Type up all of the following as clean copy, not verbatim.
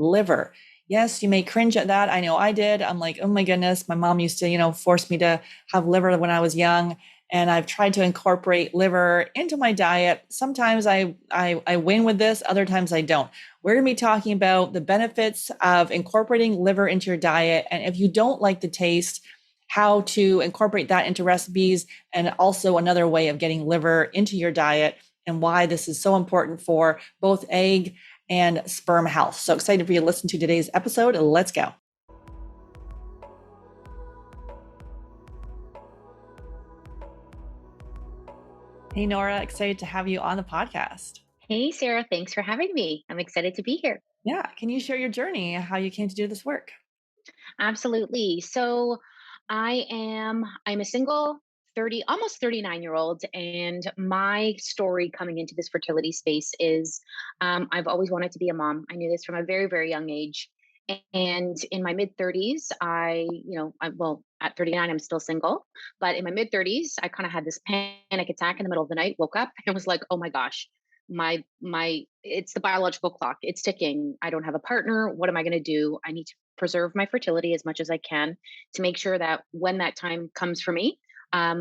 liver. Yes, you may cringe at that. I know I did. I'm like, oh my goodness, my mom used to, force me to have liver when I was young. And I've tried to incorporate liver into my diet. Sometimes I win with this, other times I don't. We're going to be talking about the benefits of incorporating liver into your diet. And if you don't like the taste, how to incorporate that into recipes, and also another way of getting liver into your diet, and why this is so important for both egg and sperm health. So excited for you to listen to today's episode. Let's go. Hey, Nora, excited to have you on the podcast. Hey, Sarah, thanks for having me. I'm excited to be here. Yeah. Can you share your journey, how you came to do this work? Absolutely. So I'm a single 30, almost 39-year-old, and my story coming into this fertility space is I've always wanted to be a mom. I knew this from a very, very young age. And in my mid 30s, well, at 39, I'm still single, but in my mid 30s, I kind of had this panic attack in the middle of the night, woke up and was like, oh my gosh, it's the biological clock. It's ticking. I don't have a partner. What am I going to do? I need to preserve my fertility as much as I can to make sure that when that time comes for me, I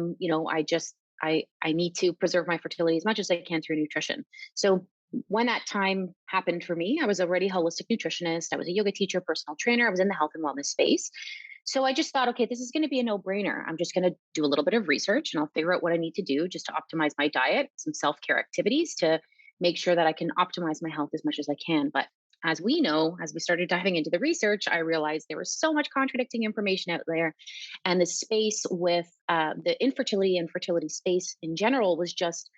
need to preserve my fertility as much as I can through nutrition. So when that time happened for me, I was already a holistic nutritionist. I was a yoga teacher, personal trainer. I was in the health and wellness space. So I just thought, okay, this is going to be a no brainer. I'm just going to do a little bit of research and I'll figure out what I need to do just to optimize my diet, some self care activities to make sure that I can optimize my health as much as I can. But as we know, as we started diving into the research, I realized there was so much contradicting information out there. And the space with the infertility and fertility space in general was just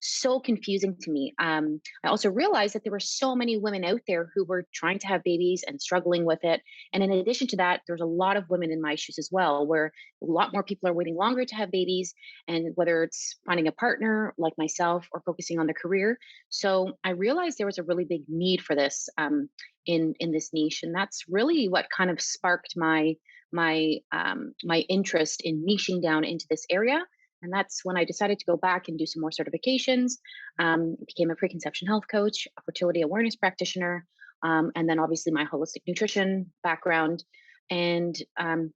so confusing to me. I also realized that there were so many women out there who were trying to have babies and struggling with it. And in addition to that, there's a lot of women in my shoes as well, where a lot more people are waiting longer to have babies. And whether it's finding a partner like myself or focusing on their career. So I realized there was a really big need for this in this niche. And that's really what kind of sparked my interest in niching down into this area. And that's when I decided to go back and do some more certifications. Became a preconception health coach, a fertility awareness practitioner, and then obviously my holistic nutrition background, and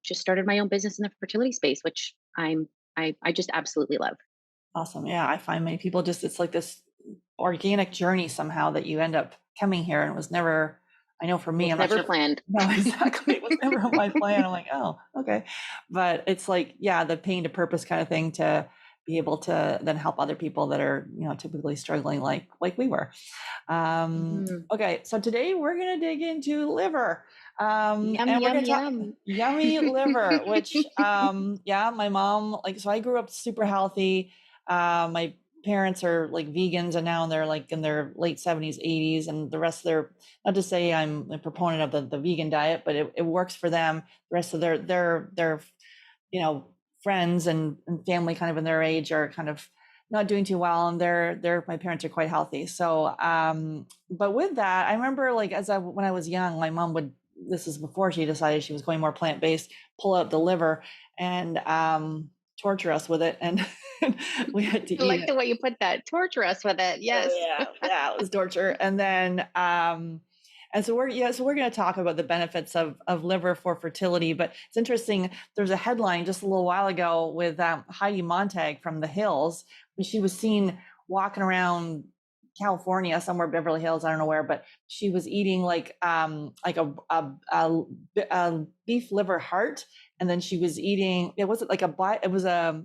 just started my own business in the fertility space, which I just absolutely love. Awesome. Yeah. I find many people it's like this organic journey somehow that you end up coming here, and it was never, I know for It me, was I'm not never sure. planned. No, exactly. It was never on my plan. I'm like, oh, okay. But it's like, yeah, the pain to purpose kind of thing, to be able to then help other people that are, typically struggling like we were. Mhm. Okay. So today we're going to dig into liver. Yum, And we're yum, going to talk yum. yummy liver, which, yeah, my mom, like, so I grew up super healthy. My parents are like vegans, and now they're like in their late 70s, 80s, and the rest of their, not to say I'm a proponent of the vegan diet, but it works for them. The rest of their friends and family kind of in their age are kind of not doing too well, and my parents are quite healthy. So but with that, I remember, like, when I was young, my mom would, this is before she decided she was going more plant-based, pull out the liver and torture us with it, and we had to I eat like it. the way you put that. Torture us with it. Oh, Yes. yeah, it was torture. And then and so we're going to talk about the benefits of liver for fertility. But it's interesting, there's a headline just a little while ago with Heidi Montag from The Hills, when she was seen walking around California, somewhere, Beverly Hills, I don't know where, but she was eating like a beef liver heart, and then she was eating, it wasn't like it was a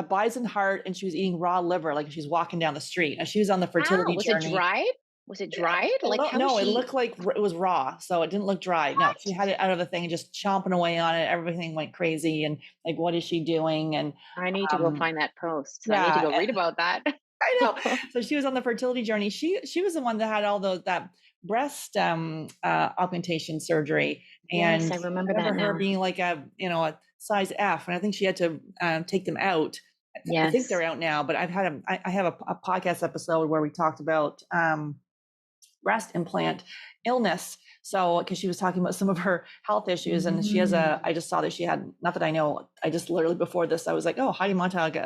bison heart, and she was eating raw liver, like she's walking down the street, and she was on the How fertility was it journey. dried? Was it dried? Like how was No, it she? looked like it was raw, so it didn't look dry. No, What? she had it out of the thing and just chomping away on it. Everything went crazy, and like, what is she doing? And I need to go um find that post. I need to yeah, go read about that. I know. So she was on the fertility journey. She was the one that had all those, that breast augmentation surgery, Yes, and I I remember that remember her now. being like a size F, and I think she had to take them out. I think Yes. they're out now, but I have a podcast episode where we talked about breast implant illness. So, because she was talking about some of her health issues, and she has Mm. I just saw that she had, not that I know, I just literally before this, I was like, oh, Heidi Montag,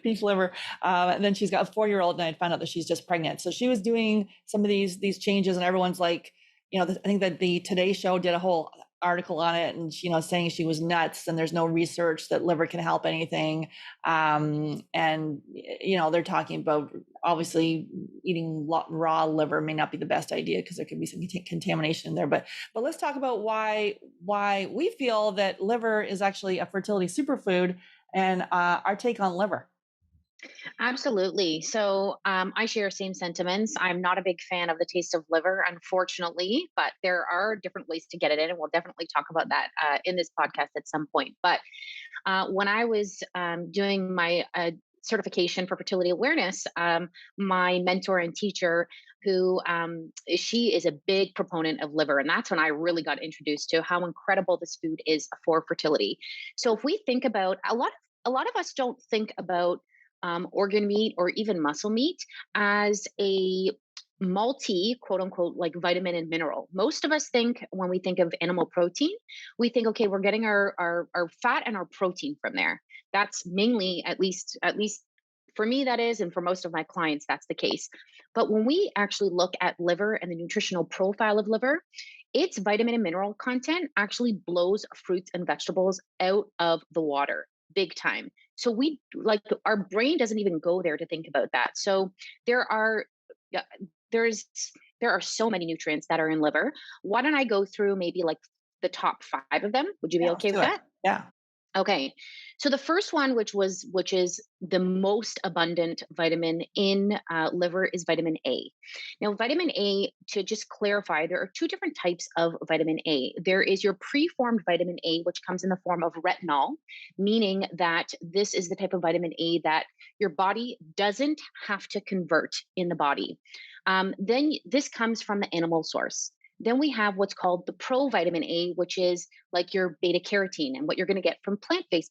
beef liver. And then she's got a 4-year-old, and I found out that she's just pregnant. So she was doing some of these changes, and everyone's like, I think that the Today Show did a whole article on it, and saying she was nuts, and there's no research that liver can help anything. And they're talking about, obviously, eating raw liver may not be the best idea because there could be some contamination in there. But let's talk about why we feel that liver is actually a fertility superfood, and our take on liver. Absolutely. So I share same sentiments. I'm not a big fan of the taste of liver, unfortunately, but there are different ways to get it in, and we'll definitely talk about that in this podcast at some point. But when I was doing my certification for fertility awareness, my mentor and teacher, who she is a big proponent of liver, and that's when I really got introduced to how incredible this food is for fertility. So if we think about a lot of us don't think about organ meat or even muscle meat as a multi quote unquote like vitamin and mineral. Most of us think when we think of animal protein, we think, okay, we're getting our fat and our protein from there. That's mainly, at least for me, that is, and for most of my clients, that's the case. But when we actually look at liver and the nutritional profile of liver, its vitamin and mineral content actually blows fruits and vegetables out of the water big time. So we like our brain doesn't even go there to think about that. So there are yeah, there's there are so many nutrients that are in liver. Why don't I go through maybe like the top 5 of them? Would you be Yeah, let's okay do with it. that? Yeah. Okay. So the first one, which is the most abundant vitamin in liver, is vitamin A. Now, vitamin A, to just clarify, there are two different types of vitamin A. There is your preformed vitamin A, which comes in the form of retinol, meaning that this is the type of vitamin A that your body doesn't have to convert in the body. Then this comes from the animal source. Then we have what's called the provitamin A, which is like your beta carotene and what you're going to get from plant-based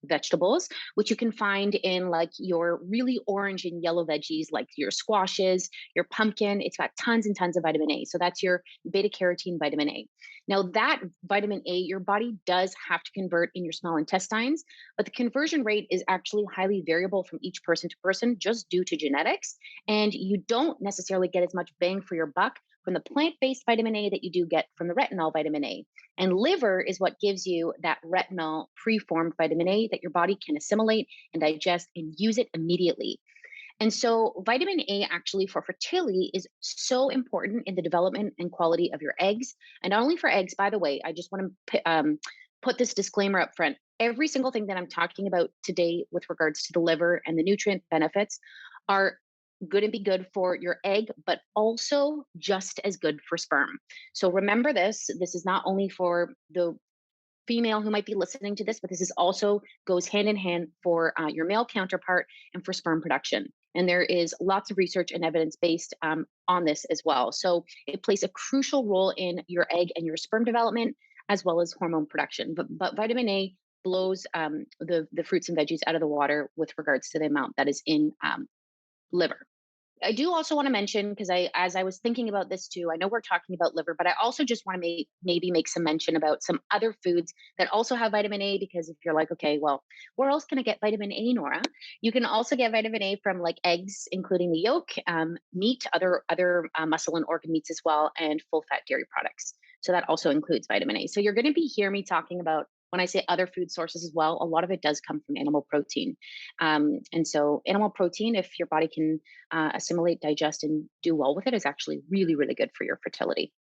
vegetables, which you can find in like your really orange and yellow veggies, like your squashes, your pumpkin. It's got tons and tons of vitamin A. So that's your beta carotene vitamin A. Now, that vitamin A, your body does have to convert in your small intestines, but the conversion rate is actually highly variable from each person to person just due to genetics. And you don't necessarily get as much bang for your buck from the plant based vitamin A that you do get from the retinol vitamin A. And liver is what gives you that retinol preformed vitamin A that your body can assimilate and digest and use it immediately. And so, vitamin A actually for fertility is so important in the development and quality of your eggs. And not only for eggs, by the way, I just want to put this disclaimer up front. Every single thing that I'm talking about today with regards to the liver and the nutrient benefits are good and be good for your egg, but also just as good for sperm. So remember this. This is not only for the female who might be listening to this, but this is also goes hand in hand for your male counterpart and for sperm production. And there is lots of research and evidence based on this as well. So it plays a crucial role in your egg and your sperm development, as well as hormone production. But vitamin A blows the fruits and veggies out of the water with regards to the amount that is in liver. I do also want to mention because as I was thinking about this too, I know we're talking about liver, but I also just want to maybe make some mention about some other foods that also have vitamin A. Because if you're like, okay, well, where else can I get vitamin A, Nora? You can also get vitamin A from like eggs, including the yolk, meat, other muscle and organ meats as well, and full fat dairy products. So that also includes vitamin A. So you're going to be hear me talking about when I say other food sources as well. A lot of it does come from animal protein, and so animal protein, if your body can assimilate, digest, and do well with it, is actually really, really good for your fertility.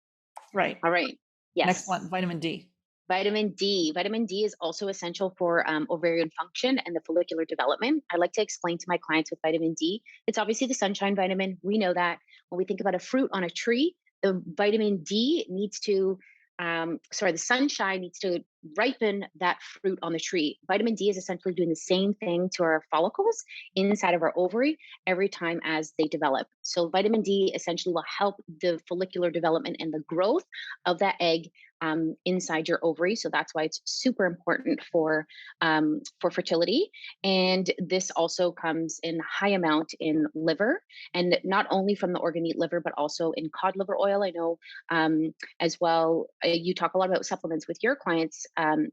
Right. All right. Next Yes. one, vitamin D. Vitamin D. Vitamin D is also essential for ovarian function and the follicular development. I like to explain to my clients with vitamin D, it's obviously the sunshine vitamin. We know that when we think about a fruit on a tree, the vitamin D needs to, the sunshine needs to ripen that fruit on the tree. Vitamin D is essentially doing the same thing to our follicles inside of our ovary every time as they develop. So, vitamin D essentially will help the follicular development and the growth of that egg inside your ovary. So that's why it's super important for fertility. And this also comes in high amount in liver, and not only from the organ meat liver, but also in cod liver oil. I know as well. You talk a lot about supplements with your clients.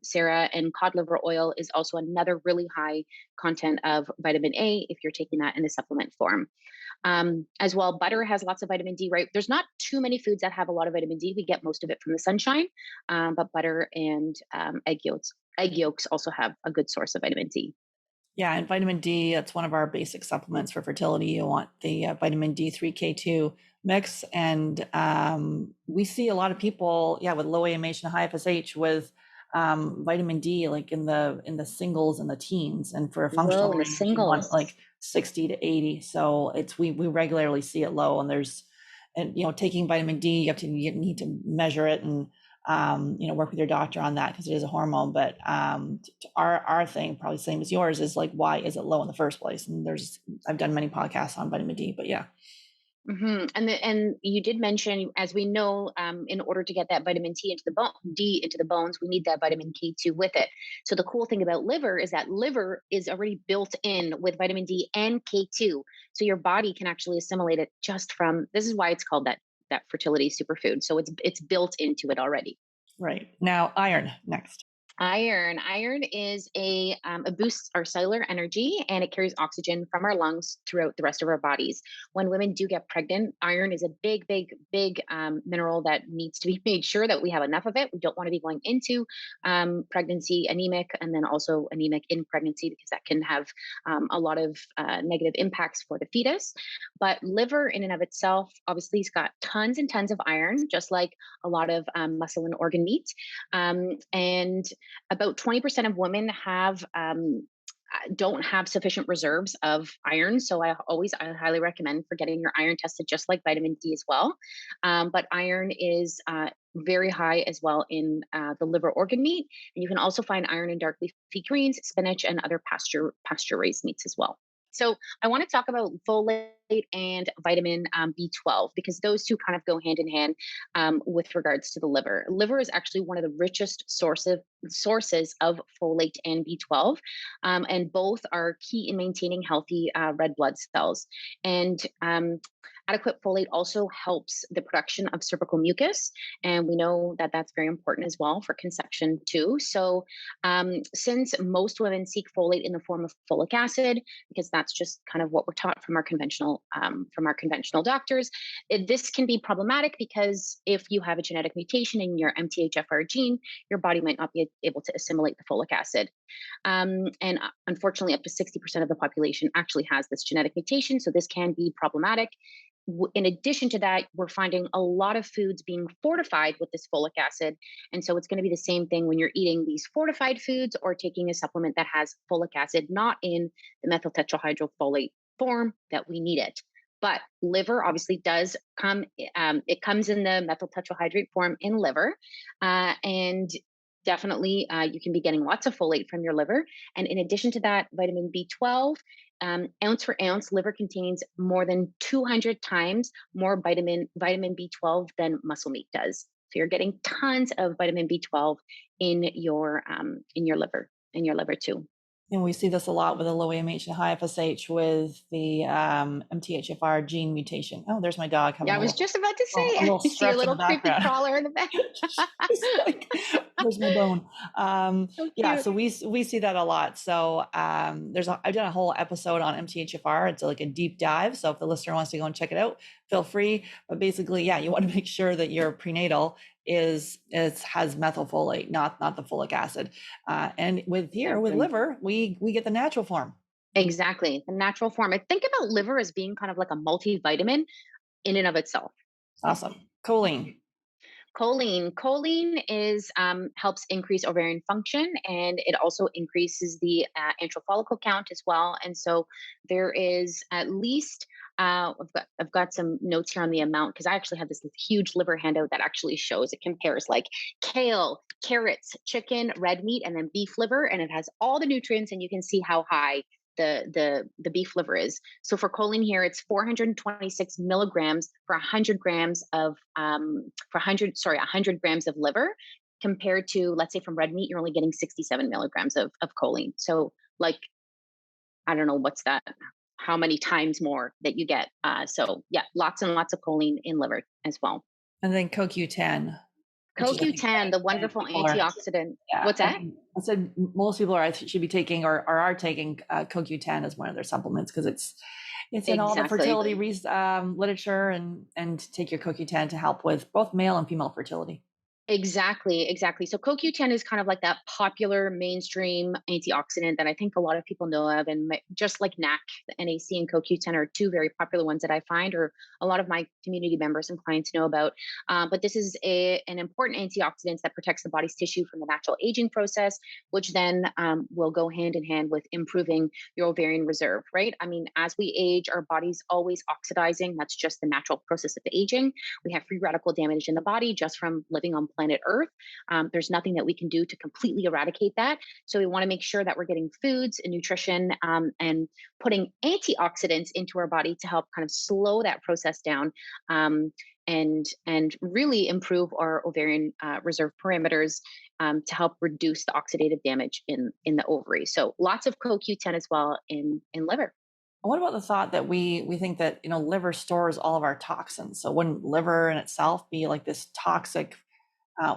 Sarah, and cod liver oil is also another really high content of vitamin A if you're taking that in a supplement form. As well, butter has lots of vitamin D, right? There's not too many foods that have a lot of vitamin D. We get most of it from the sunshine, but butter and egg yolks also have a good source of vitamin D. Yeah, and vitamin D, that's one of our basic supplements for fertility. You want the vitamin D3K2 mix. And we see a lot of people, yeah, with low AMH and high FSH with vitamin D, like in the singles and the teens. And for a functional Whoa, in the range, you want singles. like 60 to 80. So we regularly see it low. And taking vitamin D, you need to measure it and work with your doctor on that because it is a hormone. But our thing, probably same as yours, is like, why is it low in the first place? And I've done many podcasts on vitamin D, but yeah. And you did mention, as we know, in order to get that vitamin D into the bones, we need that vitamin K2 with it. So the cool thing about liver is that liver is already built in with vitamin D and K2, so your body can actually assimilate it just from. This is why it's called that fertility superfood. So it's built into it already. Right. Now, iron next. Iron is a boosts our cellular energy, and it carries oxygen from our lungs throughout the rest of our bodies. When women do get pregnant, iron is a big mineral that needs to be made sure that we have enough of it. We don't want to be going into pregnancy anemic, and then also anemic in pregnancy, because that can have a lot of negative impacts for the fetus. But liver in and of itself obviously has got tons and tons of iron, just like a lot of muscle and organ meat. And about 20% of women don't have sufficient reserves of iron. So I highly recommend for getting your iron tested, just like vitamin D as well. But iron is very high as well in the liver organ meat. And you can also find iron in dark leafy greens, spinach, and other pasture raised meats as well. So I want to talk about folate and vitamin B12, because those two kind of go hand in hand with regards to the liver. Liver is actually one of the richest sources of folate and B12, and both are key in maintaining healthy red blood cells. And adequate folate also helps the production of cervical mucus, and we know that that's very important as well for conception too. So, since most women seek folate in the form of folic acid, because that's just kind of what we're taught from our conventional doctors, this can be problematic, because if you have a genetic mutation in your MTHFR gene, your body might not be able to assimilate the folic acid. And unfortunately, up to 60% of the population actually has this genetic mutation, so this can be problematic. In addition to that, we're finding a lot of foods being fortified with this folic acid. And so it's going to be the same thing when you're eating these fortified foods or taking a supplement that has folic acid, not in the methyl tetrahydrofolate form that we need it. But liver obviously does come, it comes in the methyl tetrahydrate form in liver. And definitely you can be getting lots of folate from your liver. And in addition to that, vitamin B12, ounce for ounce, liver contains more than 200 times more vitamin B12 than muscle meat does. So you're getting tons of vitamin B12 in your liver too. And we see this a lot with the low AMH and high FSH with the MTHFR gene mutation. Oh, there's my dog having Yeah, I was just about to say, a little I see a stretch in the little creepy background. crawler in the back. Like, where's my bone? So Yeah, cute. so we see that a lot. So I've done a whole episode on MTHFR. It's like a deep dive. So if the listener wants to go and check it out, feel free. But basically, yeah, you want to make sure that your prenatal has methylfolate, not the folic acid. And with liver, we get the natural form. Exactly, the natural form. I think about liver as being kind of like a multivitamin in and of itself. Awesome. Choline. Choline is helps increase ovarian function, and it also increases the antral follicle count as well. And so there is at least I've got some notes here on the amount, because I actually have this huge liver handout that actually shows, it compares like kale, carrots, chicken, red meat, and then beef liver, and it has all the nutrients, and you can see how high the beef liver is. So for choline here, it's 426 milligrams for 100 grams of 100 grams of liver, compared to, let's say, from red meat, you're only getting 67 milligrams of choline. So like, I don't know, what's that? How many times more that you get? So yeah, lots and lots of choline in liver as well. And then CoQ10. which is I think CoQ10, the many wonderful people are. antioxidant. Yeah, What's that? I said most people are should be taking or are taking CoQ10 as one of their supplements because it's in all the Exactly. fertility literature and take your CoQ10 to help with both male and female fertility. Exactly, exactly. So CoQ10 is kind of like that popular mainstream antioxidant that I think a lot of people know of, and just like NAC, the NAC and CoQ10 are two very popular ones that I find, or a lot of my community members and clients know about. But this is an important antioxidant that protects the body's tissue from the natural aging process, which then will go hand in hand with improving your ovarian reserve. Right? I mean, as we age, our body's always oxidizing. That's just the natural process of aging. We have free radical damage in the body just from living on planet Earth. There's nothing that we can do to completely eradicate that. So we want to make sure that we're getting foods and nutrition and putting antioxidants into our body to help kind of slow that process down. And really improve our ovarian reserve parameters to help reduce the oxidative damage in the ovary. So lots of CoQ10 as well in liver. What about the thought that we think that liver stores all of our toxins? So wouldn't liver in itself be like this toxic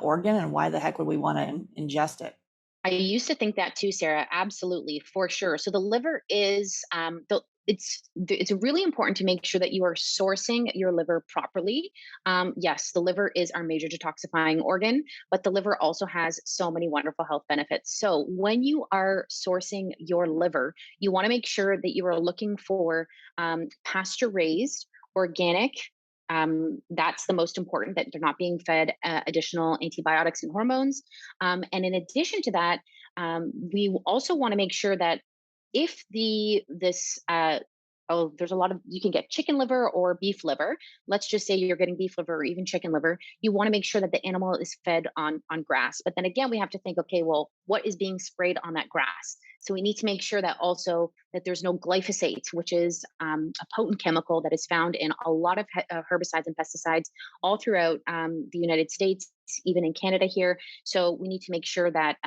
organ, and why the heck would we want to ingest it? I used to think that too, Sarah. Absolutely, for sure. So the liver is it's really important to make sure that you are sourcing your liver properly. Yes, the liver is our major detoxifying organ, but the liver also has so many wonderful health benefits. So when you are sourcing your liver, you want to make sure that you are looking for pasture raised, organic. That's the most important, that they're not being fed additional antibiotics and hormones. And in addition to that, we also want to make sure that if there's a lot of, you can get chicken liver or beef liver. Let's just say you're getting beef liver or even chicken liver. You want to make sure that the animal is fed on grass. But then again, we have to think, okay, well, what is being sprayed on that grass? So we need to make sure that also that there's no glyphosate, which is a potent chemical that is found in a lot of herbicides and pesticides all throughout the United States, even in Canada here. So we need to make sure that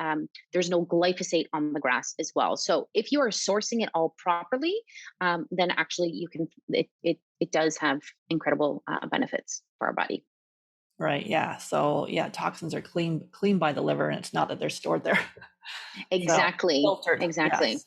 there's no glyphosate on the grass as well. So if you are sourcing it all properly, then actually you can, it does have incredible benefits for our body. Right. Yeah. So yeah, toxins are clean by the liver, and it's not that they're stored there. So Exactly. filtered. Exactly. Yes.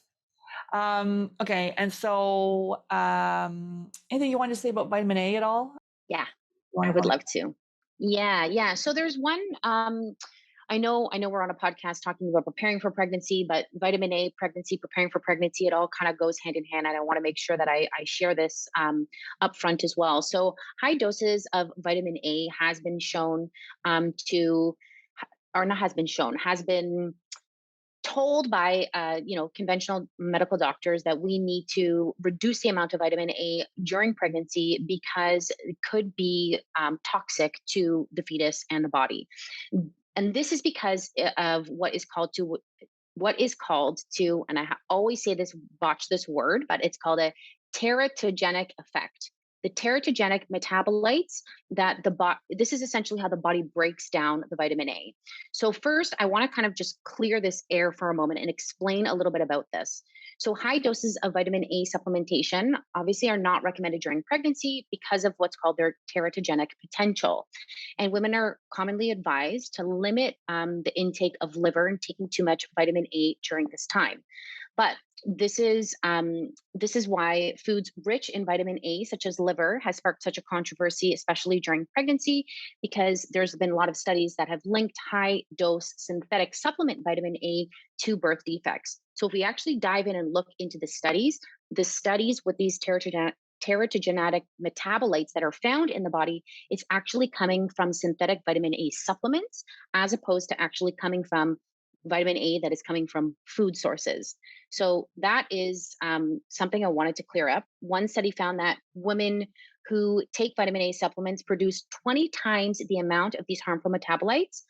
Okay. And so, anything you want to say about vitamin A at all? Yeah, You I want to would go love to. Yeah, yeah. So there's one. I know we're on a podcast talking about preparing for pregnancy, but vitamin A, pregnancy, preparing for pregnancy, it all kind of goes hand in hand. And I want to make sure that I share this up front as well. So high doses of vitamin A has been shown to, or not has been shown, has been told by conventional medical doctors that we need to reduce the amount of vitamin A during pregnancy because it could be toxic to the fetus and the body. And this is because of what is called to, and always say this, botch this word, but it's called a teratogenic effect. The teratogenic metabolites that this is essentially how the body breaks down the vitamin A. So first, I want to kind of just clear this air for a moment and explain a little bit about this. So high doses of vitamin A supplementation obviously are not recommended during pregnancy because of what's called their teratogenic potential. And women are commonly advised to limit the intake of liver and taking too much vitamin A during this time. But this is why foods rich in vitamin A, such as liver, has sparked such a controversy, especially during pregnancy, because there's been a lot of studies that have linked high dose synthetic supplement vitamin A to birth defects. So if we actually dive in and look into the studies with these teratogenic metabolites that are found in the body, it's actually coming from synthetic vitamin A supplements as opposed to actually coming from vitamin A that is coming from food sources. So that is something I wanted to clear up. One study found that women who take vitamin A supplements produce 20 times the amount of these harmful metabolites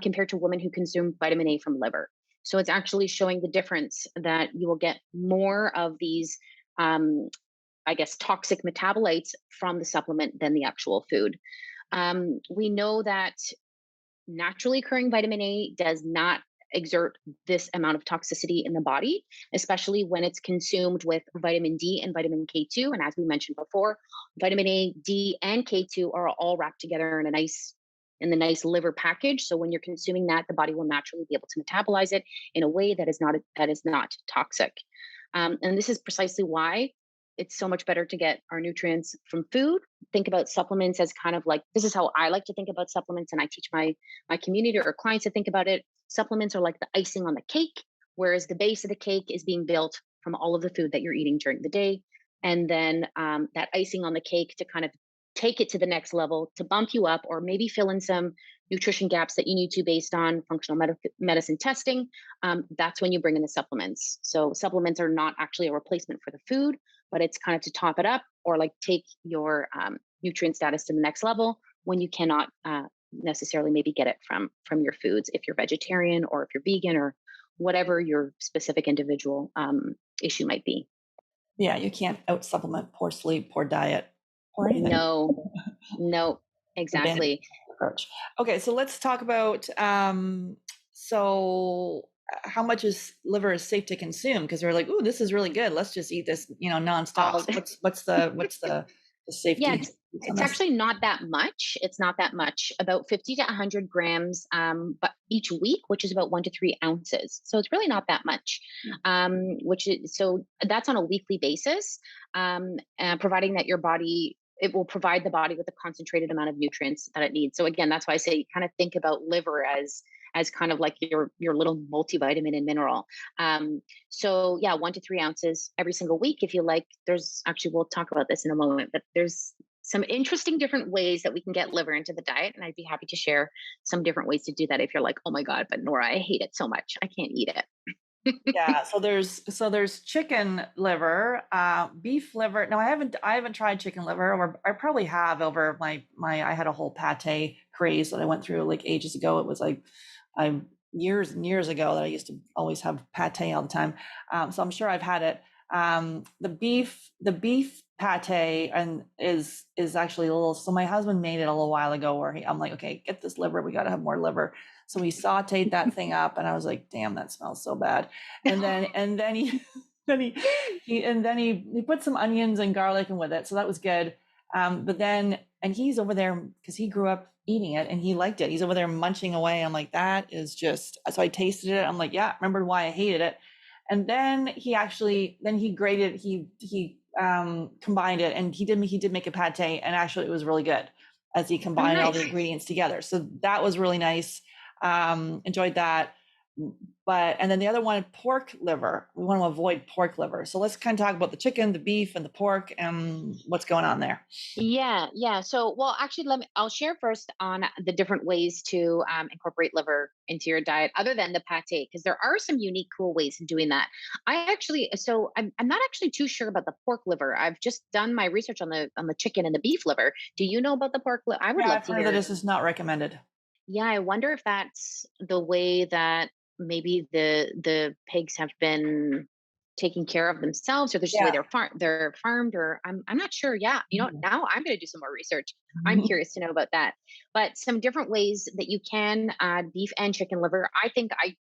compared to women who consume vitamin A from liver. So it's actually showing the difference that you will get more of these, toxic metabolites from the supplement than the actual food. We know that naturally occurring vitamin A does not exert this amount of toxicity in the body, especially when it's consumed with vitamin D and vitamin K2. And as we mentioned before, vitamin A, D, and K2 are all wrapped together in a nice in the nice liver package. So when you're consuming that, the body will naturally be able to metabolize it in a way that is not toxic. And this is precisely why it's so much better to get our nutrients from food. Think about supplements as kind of like, this is how I like to think about supplements, and I teach my community or clients to think about it. Supplements are like the icing on the cake, whereas the base of the cake is being built from all of the food that you're eating during the day. And then that icing on the cake to kind of take it to the next level, to bump you up, or maybe fill in some nutrition gaps that you need to based on functional medicine testing. That's when you bring in the supplements. So supplements are not actually a replacement for the food, but it's kind of to top it up or like take your nutrient status to the next level when you cannot necessarily maybe get it from your foods if you're vegetarian or if you're vegan or whatever your specific individual issue might be. Yeah, you can't out supplement poor sleep, poor diet, or anything. No, no, The bandit exactly. approach. Okay, so let's talk about so how much is liver is safe to consume? Because we're like, ooh, this is really good. Let's just eat this, nonstop. I'll So what's the Yeah, safety on it's this? actually not that much. It's not that much, about 50 to 100 grams, but each week, which is about 1 to 3 ounces. So it's really not that much. Which is so that's on a weekly basis, providing that your body it will provide the body with a concentrated amount of nutrients that it needs. So again, that's why I say kind of think about liver as kind of like your little multivitamin and mineral. So yeah, 1 to 3 ounces every single week. If you like, there's actually, we'll talk about this in a moment, but there's some interesting different ways that we can get liver into the diet. And I'd be happy to share some different ways to do that if you're like, oh my God, but Nora, I hate it so much. I can't eat it. Yeah, so there's chicken liver, beef liver. No, I haven't tried chicken liver, or I probably have over my I had a whole pate craze that I went through like ages ago. It was like I years and years ago that I used to always have pate all the time. So I'm sure I've had it. The beef pate and is actually a little. So my husband made it a little while ago where I'm like, okay, get this liver. We got to have more liver. So we sautéed that thing up, and I was like, damn, that smells so bad. And then he then he put some onions and garlic in with it, so that was good. But then and he's over there because he grew up eating it and he liked it. He's over there munching away. I'm like, that is just. So I tasted it. I'm like, yeah, remember why I hated it. And then he grated combined it, and he did make a pate, and actually it was really good as he Oh, combined all the nice. ingredients together. So that was really nice. Enjoyed that. But and then the other one, pork liver. We want to avoid pork liver. So let's kind of talk about the chicken, the beef, and the pork, and what's going on there. Yeah, yeah. So, well, actually, I'll share first on the different ways to incorporate liver into your diet, other than the pate, because there are some unique, cool ways of doing that. I'm not actually too sure about the pork liver. I've just done my research on the chicken and the beef liver. Do you know about the pork liver? I would Yeah, love I've to heard that hear. this is not recommended. Yeah, I wonder if that's the way that maybe the pigs have been taking care of themselves, or there's just the way Yeah. they're farmed, or I'm not sure. Yeah, Mhm. now I'm going to do some more research. I'm curious to know about that. But some different ways that you can add beef and chicken liver. I think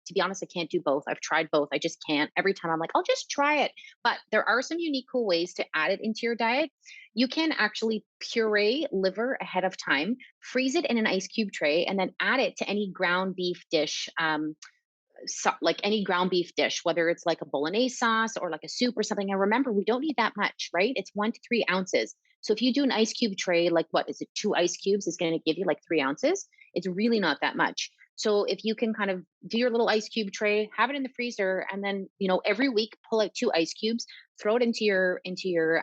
to be honest, I can't do both. I've tried both. I just can't. Every time I'm like, I'll just try it. But there are some unique, cool ways to add it into your diet. You can actually puree liver ahead of time, freeze it in an ice cube tray, and then add it to any ground beef dish. Like any ground beef dish, whether it's like a bolognese sauce or like a soup or something. And remember, we don't need that much, right? It's 1 to 3 ounces. So if you do an ice cube tray, like what is it, 2 ice cubes is going to give you like 3 ounces. It's really not that much. So if you can kind of do your little ice cube tray, have it in the freezer, and then every week pull out 2 ice cubes, throw it into your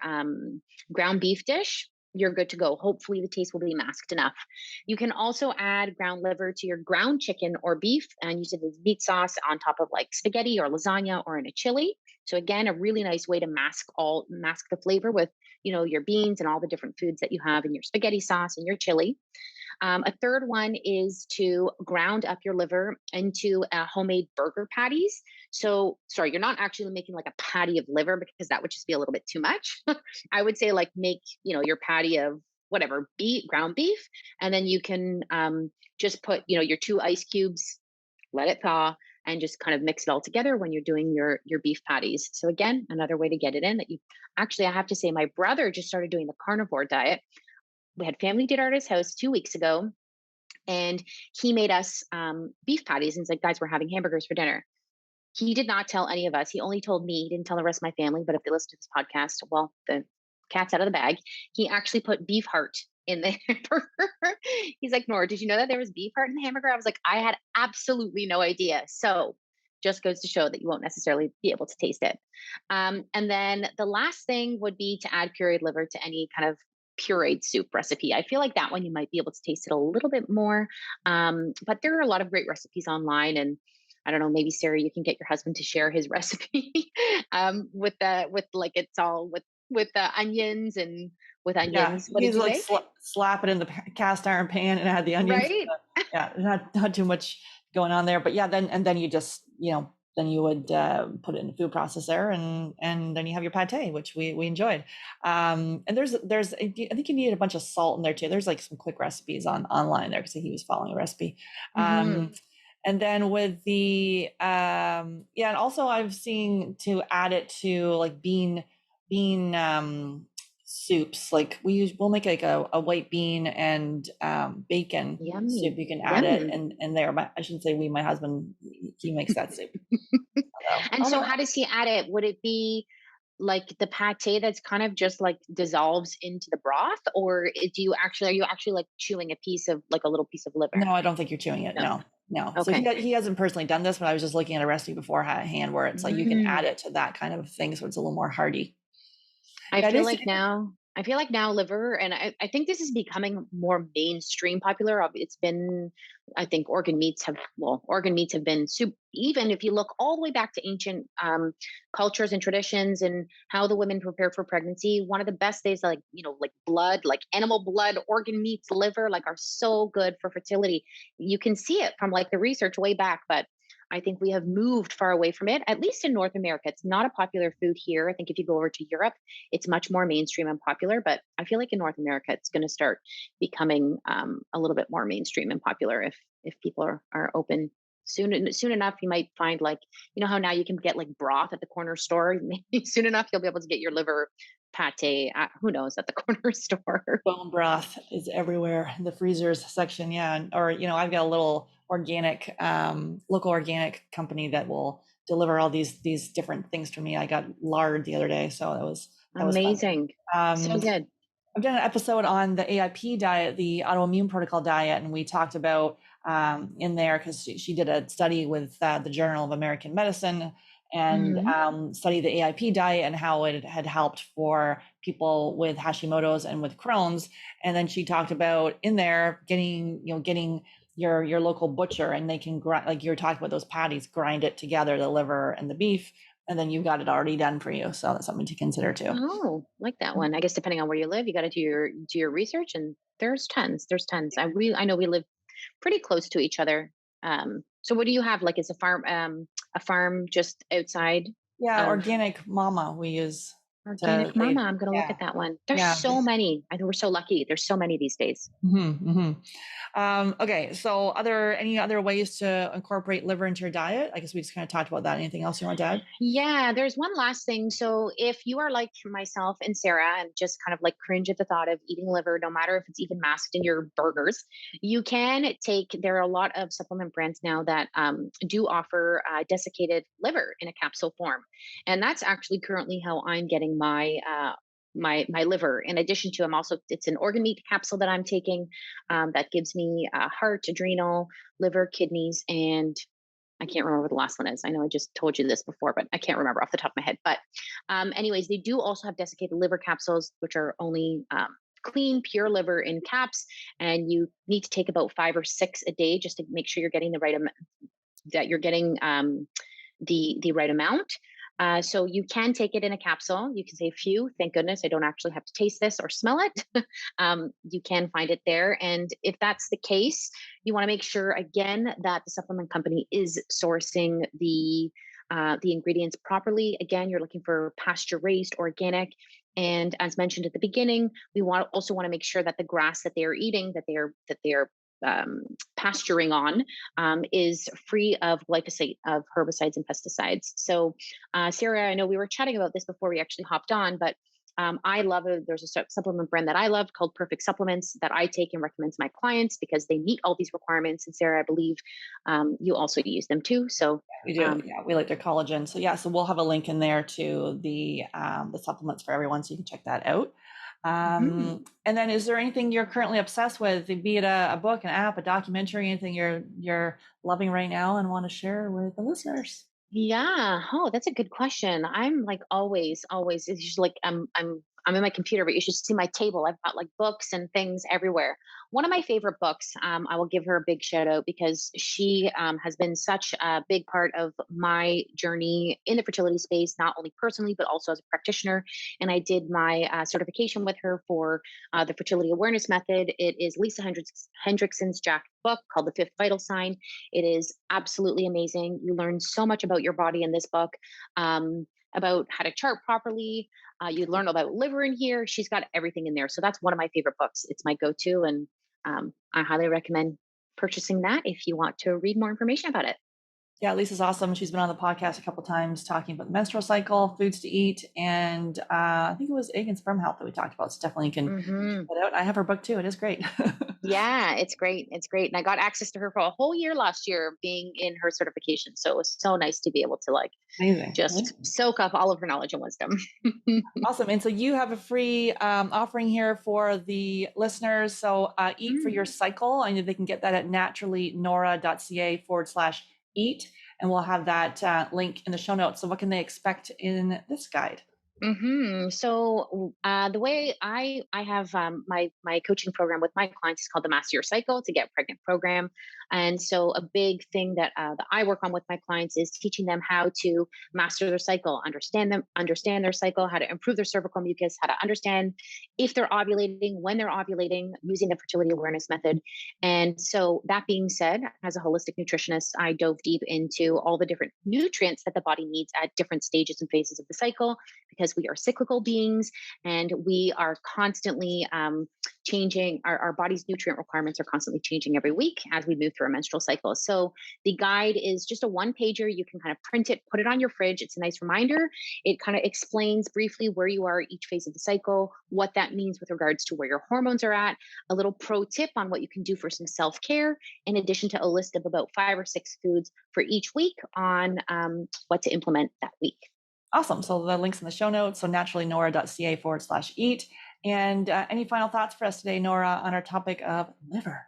ground beef dish. You're good to go. Hopefully, the taste will be masked enough. You can also add ground liver to your ground chicken or beef and use it as meat sauce on top of like spaghetti or lasagna or in a chili. So again, a really nice way to mask the flavor with, your beans and all the different foods that you have in your spaghetti sauce and your chili. A third one is to ground up your liver into homemade burger patties. So, sorry, you're not actually making like a patty of liver because that would just be a little bit too much. I would say like make, your patty of whatever ground beef, and then you can just put, your 2 ice cubes, let it thaw, and just kind of mix it all together when you're doing your beef patties. So again, another way to get it in that you actually, I have to say, my brother just started doing the carnivore diet. We had family dinner at his house 2 weeks ago, And he made us beef patties, and he's like, guys, we're having hamburgers for dinner. He did not tell any of us. He only told me. He didn't tell the rest of my family. But if they listen to this podcast, well, the cat's out of the bag. He actually put beef heart in the hamburger. He's like, Nora, did you know that there was beef heart in the hamburger? I was like, I had absolutely no idea. So just goes to show that you won't necessarily be able to taste it. And then the last thing would be to add pureed liver to any kind of pureed soup recipe. I feel like that one you might be able to taste it a little bit more. But there are a lot of great recipes online, and I don't know, maybe Sarah, you can get your husband to share his recipe with like it's all with the onions and with Yeah, onions. What did he's you like make? slap it in the cast iron pan and add the onions. Right? Yeah, not too much going on there, but yeah, then you just then you would put it in the food processor, and then you have your pate, which we enjoyed. And there's I think you need a bunch of salt in there too. There's like some quick recipes online there because he was following a recipe. Hmm. And then with the yeah, and also I've seen to add it to like bean soups. Like we'll make like a white bean and bacon soup. Yummy. You can add it Yum. and there. I shouldn't say we. My husband, he makes that soup. So And so how does he add it? Would it be like the pate that's kind of just like dissolves into the broth, or are you actually like chewing a piece of like a little piece of liver? no, I don't think you're chewing it. No. No, no. So Okay. he hasn't personally done this, but I was just looking at a recipe beforehand where it's like you can add Mm. it to that kind of thing, so it's a little more hearty. I Yeah, it feel is. like now I feel like now liver, and I think this is becoming more mainstream popular. It's been, I think organ meats have been soup. Even if you look all the way back to ancient cultures and traditions and how the women prepared for pregnancy, one of the best things, like, like blood, like animal blood, organ meats, liver, like are so good for fertility. You can see it from like the research way back, but I think we have moved far away from it, at least in North America. It's not a popular food here. I think if you go over to Europe, it's much more mainstream and popular. But I feel like in North America, it's going to start becoming a little bit more mainstream and popular if people are open. Soon enough, you might find, like, how now you can get like broth at the corner store. Maybe soon enough, you'll be able to get your liver pate. Who knows, at the corner store. Bone broth is everywhere in the freezers section. Yeah. Or, I've got a little organic, local organic company that will deliver all these different things to me. I got lard the other day, so that was fun. Amazing, so Um, good. I've done an episode on the AIP diet, the autoimmune protocol diet, and we talked about in there because she did a study with the Journal of American Medicine and Hmm. studied the AIP diet and how it had helped for people with Hashimoto's and with Crohn's. And then she talked about in there getting your local butcher, and they can grind, like you're talking about those patties, grind it together, the liver and the beef, and then you've got it already done for you. So that's something to consider too. Oh, like that one. I guess depending on where you live, you got to do your research, and there's tons. There's tons. I know we live pretty close to each other. So what do you have? Like, is a farm just outside Yeah, of organic mama we use to Organic Mama? I'm gonna look yeah, at that one. There's yeah. so many. I think we're so lucky. There's so many these days. Okay, so any other ways to incorporate liver into your diet? I guess we just kind of talked about that. Anything else you want to add? Yeah, there's one last thing. So if you are like myself and Sarah and just kind of like cringe at the thought of eating liver, no matter if it's even masked in your burgers, you can there are a lot of supplement brands now that do offer desiccated liver in a capsule form. And that's actually currently how I'm getting my liver. In addition to, it's an organ meat capsule that I'm taking that gives me heart, adrenal, liver, kidneys, and I can't remember what the last one is. I know I just told you this before, but I can't remember off the top of my head. But, anyways, they do also have desiccated liver capsules, which are only clean, pure liver in caps, and you need to take about 5 or 6 a day just to make sure you're getting the right amount. That you're getting the right amount. So you can take it in a capsule. You can say, "Phew, thank goodness I don't actually have to taste this or smell it." You can find it there, and if that's the case, you want to make sure again that the supplement company is sourcing the ingredients properly. Again, you're looking for pasture raised, organic. And as mentioned at the beginning, we also want to make sure that the grass that they are eating, that they are pasturing on, is free of glyphosate, of herbicides and pesticides. So, Sarah, I know we were chatting about this before we actually hopped on, but I love there's a supplement brand that I love called Perfect Supplements that I take and recommend to my clients because they meet all these requirements. And Sarah, I believe you also use them too. So We do. um, Yeah, we like their collagen. So yeah, so we'll have a link in there to the supplements for everyone, so you can check that out. mhm. And then, is there anything you're currently obsessed with, be it a book, an app, a documentary, anything you're loving right now and want to share with the listeners? Yeah. Oh, that's a good question. I'm like always. It's just like I'm in my computer, but you should see my table. I've got like books and things everywhere. One of my favorite books, I will give her a big shout out because she has been such a big part of my journey in the fertility space, not only personally but also as a practitioner. And I did my certification with her for the fertility awareness method. It is Lisa Hendrickson's Jack book called The Fifth Vital Sign. It is absolutely amazing. You learn so much about your body in this book, about how to chart properly. You learn about liver in here. She's got everything in there. So that's one of my favorite books. It's my go to. And I highly recommend purchasing that if you want to read more information about it. Yeah, Lisa's awesome. She's been on the podcast a couple times talking about the menstrual cycle, foods to eat, and I think it was egg and sperm health that we talked about. So definitely you can check Hmm. that out. I have her book too. It is great. Yeah, it's great. It's great. And I got access to her for a whole year last year being in her certification. So it was so nice to be able to like Amazing. just soak up all of her knowledge and wisdom. Awesome. And so you have a free offering here for the listeners. So Eat for Your Mm. Cycle, and they can get that at naturallynora.ca/eat. And we'll have that link in the show notes. So what can they expect in this guide? So the way I have my coaching program with my clients is called the Master Your Cycle to Get Pregnant program, and so a big thing that I work on with my clients is teaching them how to master their cycle, understand their cycle, how to improve their cervical mucus, how to understand if they're ovulating, when they're ovulating, using the fertility awareness method. And so that being said, as a holistic nutritionist, I dove deep into all the different nutrients that the body needs at different stages and phases of the cycle because we are cyclical beings and we are constantly changing. Our body's nutrient requirements are constantly changing every week as we move through a menstrual cycle. So the guide is just a one pager. You can kind of print it, put it on your fridge. It's a nice reminder. It kind of explains briefly where you are each phase of the cycle, what that means with regards to where your hormones are at, a little pro tip on what you can do for some self care, in addition to a list of about 5 or 6 foods for each week on what to implement that week. Awesome. So the link's in the show notes. So naturallynora.ca/eat. And any final thoughts for us today, Nora, on our topic of liver?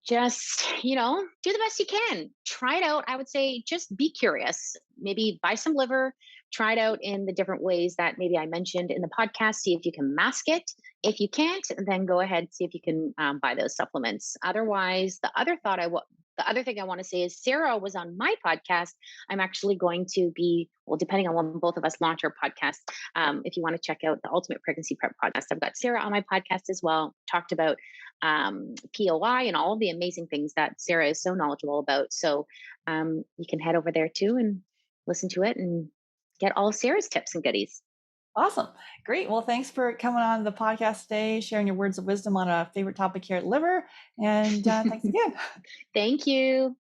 Just do the best you can, try it out. I would say just be curious, maybe buy some liver, try it out in the different ways that maybe I mentioned in the podcast, see if you can mask it. If you can't, then go ahead, see if you can buy those supplements. Otherwise, the other thing I want to say is Sarah was on my podcast. I'm actually going to be, well, depending on when both of us launch our podcast, if you want to check out the Ultimate Pregnancy Prep podcast, I've got Sarah on my podcast as well, talked about POI and all of the amazing things that Sarah is so knowledgeable about. So you can head over there too and listen to it and get all of Sarah's tips and goodies. Awesome. Great. Well, thanks for coming on the podcast today, sharing your words of wisdom on a favorite topic here at Liver. And thanks again. Thank you.